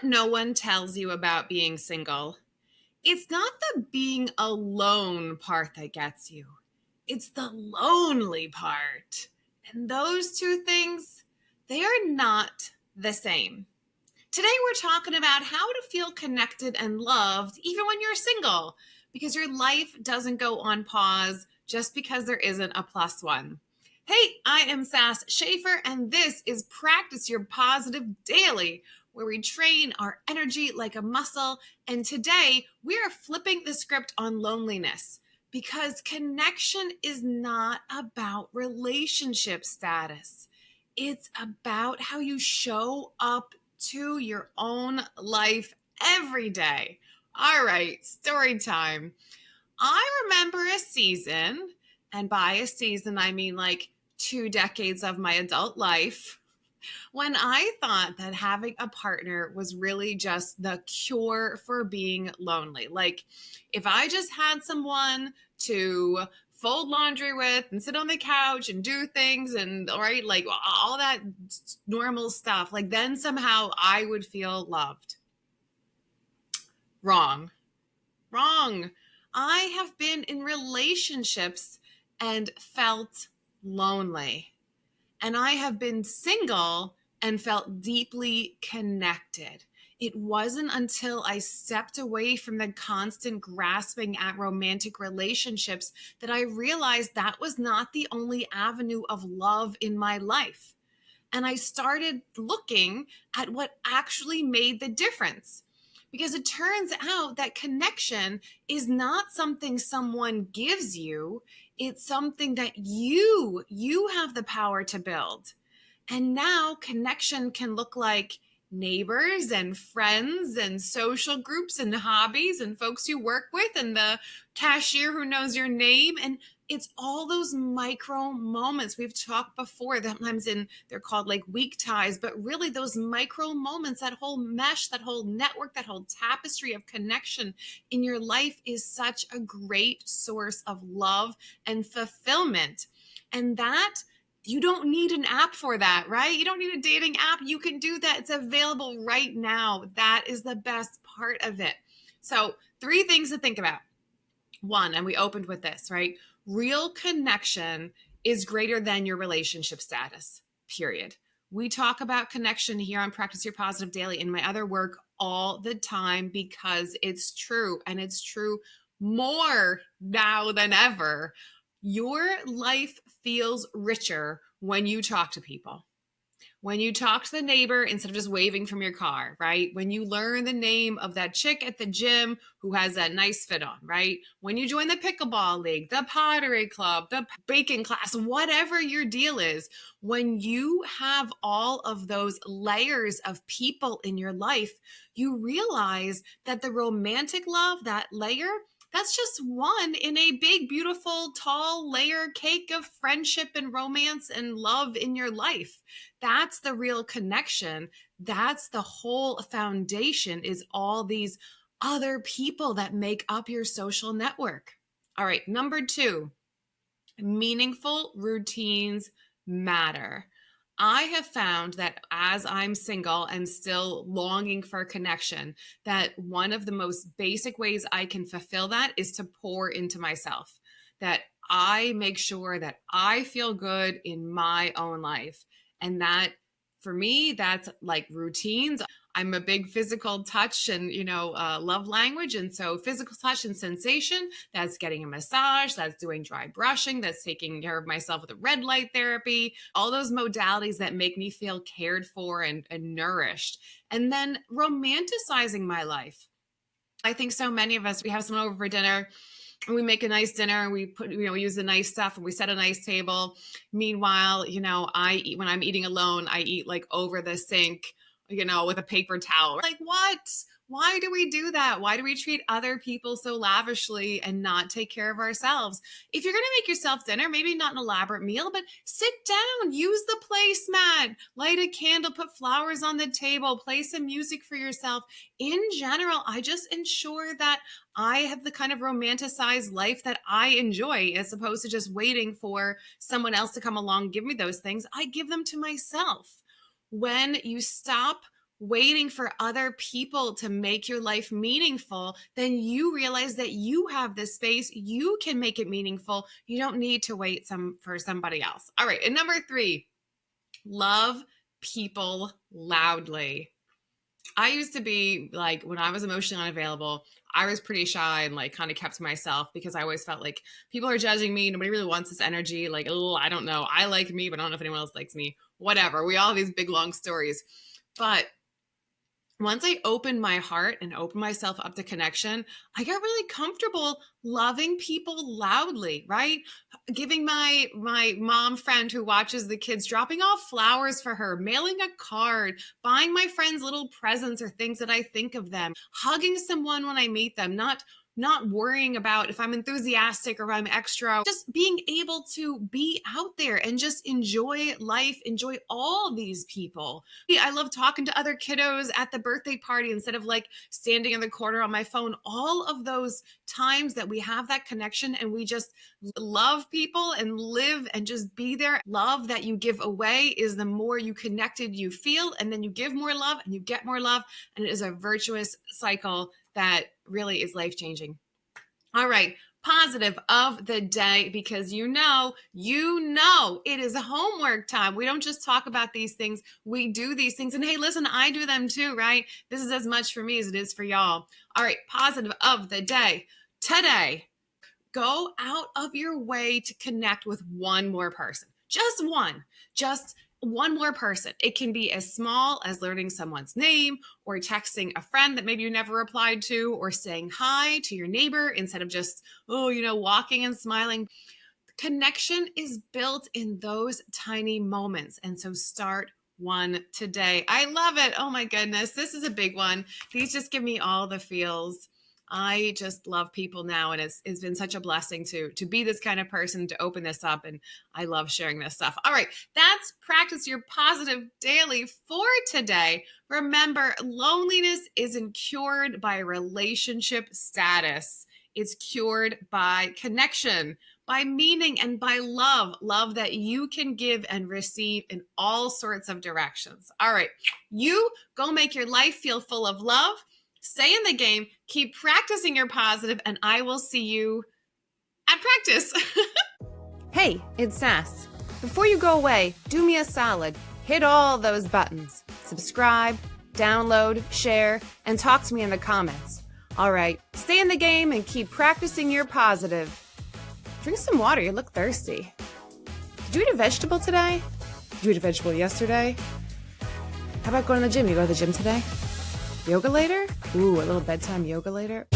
no one tells you about being single, it's not the being alone part that gets you, it's the lonely part. And those two things, they are not the same. Today, we're talking about how to feel connected and loved even when you're single, because your life doesn't go on pause just because there isn't a plus one. Hey, I am Sass Schaefer, and this is Practice Your Positive Daily, where we train our energy like a muscle. And today, we are flipping the script on loneliness because connection is not about relationship status. It's about how you show up to your own life every day. All right, story time. I remember a season, and by a season, I mean like 2 decades of my adult life, when I thought that having a partner was really just the cure for being lonely. Like, if I just had someone to fold laundry with and sit on the couch and do things and, right, like all that normal stuff, like then somehow I would feel loved. Wrong. Wrong. I have been in relationships and felt lonely. And I have been single and felt deeply connected. It wasn't until I stepped away from the constant grasping at romantic relationships that I realized that was not the only avenue of love in my life. And I started looking at what actually made the difference. Because it turns out that connection is not something someone gives you, it's something that you have the power to build. And now connection can look like neighbors and friends and social groups and hobbies and folks you work with and the cashier who knows your name. And it's all those micro moments we've talked before. Sometimes they're called like weak ties, but really those micro moments, that whole mesh, that whole network, that whole tapestry of connection in your life is such a great source of love and fulfillment. And that you don't need an app for that, right? You don't need a dating app. You can do that. It's available right now. That is the best part of it. So, 3 things to think about. One, and we opened with this, right? Real connection is greater than your relationship status, period. We talk about connection here on Practice Your Positive Daily in my other work all the time because it's true, and it's true more now than ever. Your life feels richer when you talk to people. When you talk to the neighbor instead of just waving from your car, right? When you learn the name of that chick at the gym who has that nice fit on, right? When you join the pickleball league, the pottery club, the baking class, whatever your deal is, when you have all of those layers of people in your life, you realize that the romantic love, that layer, that's just one in a big, beautiful, tall layer cake of friendship and romance and love in your life. That's the real connection. That's the whole foundation, is all these other people that make up your social network. All right, number 2, meaningful routines matter. I have found that as I'm single and still longing for connection, that one of the most basic ways I can fulfill that is to pour into myself. That I make sure that I feel good in my own life. And that for me, that's like routines. I'm a big physical touch and, love language. And so physical touch and sensation, that's getting a massage, that's doing dry brushing, that's taking care of myself with a red light therapy, all those modalities that make me feel cared for and nourished. And then romanticizing my life. I think so many of us, we have someone over for dinner and we make a nice dinner and we use the nice stuff and we set a nice table. Meanwhile, I eat, when I'm eating alone, I eat like over the sink, with a paper towel. Like, what? Why do we do that? Why do we treat other people so lavishly and not take care of ourselves? If you're going to make yourself dinner, maybe not an elaborate meal, but sit down, use the placemat, light a candle, put flowers on the table, play some music for yourself. In general, I just ensure that I have the kind of romanticized life that I enjoy, as opposed to just waiting for someone else to come along and give me those things. I give them to myself. When you stop waiting for other people to make your life meaningful, then you realize that you have this space. You can make it meaningful. You don't need to wait for somebody else. All right. And number 3, love people loudly. I used to be like, when I was emotionally unavailable, I was pretty shy and like kind of kept to myself because I always felt like people are judging me. Nobody really wants this energy. Like, oh, I don't know. I like me, but I don't know if anyone else likes me. Whatever. We all have these big, long stories. But once I opened my heart and opened myself up to connection, I got really comfortable loving people loudly, right? Giving my mom friend who watches the kids, dropping off flowers for her, mailing a card, buying my friends little presents or things that I think of them, hugging someone when I meet them, not worrying about if I'm enthusiastic or if I'm extra, just being able to be out there and just enjoy life, enjoy all these people. I love talking to other kiddos at the birthday party instead of like standing in the corner on my phone. All of those times that we have that connection and we just love people and live and just be there. Love that you give away is the more you connected you feel, and then you give more love and you get more love, and it is a virtuous cycle that really is life-changing. All right, positive of the day, because you know, it is homework time. We don't just talk about these things, we do these things. And hey, listen, I do them too, right? This is as much for me as it is for y'all. All right, positive of the day. Today, go out of your way to connect with one more person. Just one more person. It can be as small as learning someone's name or texting a friend that maybe you never replied to, or saying hi to your neighbor instead of just, walking and smiling. Connection is built in those tiny moments. And so start one today. I love it. Oh my goodness. This is a big one. These just give me all the feels. I just love people now, and it's been such a blessing to be this kind of person, to open this up, and I love sharing this stuff. All right, that's Practice Your Positive Daily for today. Remember, loneliness isn't cured by relationship status. It's cured by connection, by meaning, and by love that you can give and receive in all sorts of directions. All right, you go make your life feel full of love. Stay in the game, keep practicing your positive, and I will see you at practice. Hey, it's Sass. Before you go away, do me a solid. Hit all those buttons. Subscribe, download, share, and talk to me in the comments. All right, stay in the game and keep practicing your positive. Drink some water, you look thirsty. Did you eat a vegetable today? Did you eat a vegetable yesterday? How about going to the gym? You go to the gym today? Yoga later? Ooh, a little bedtime yoga later.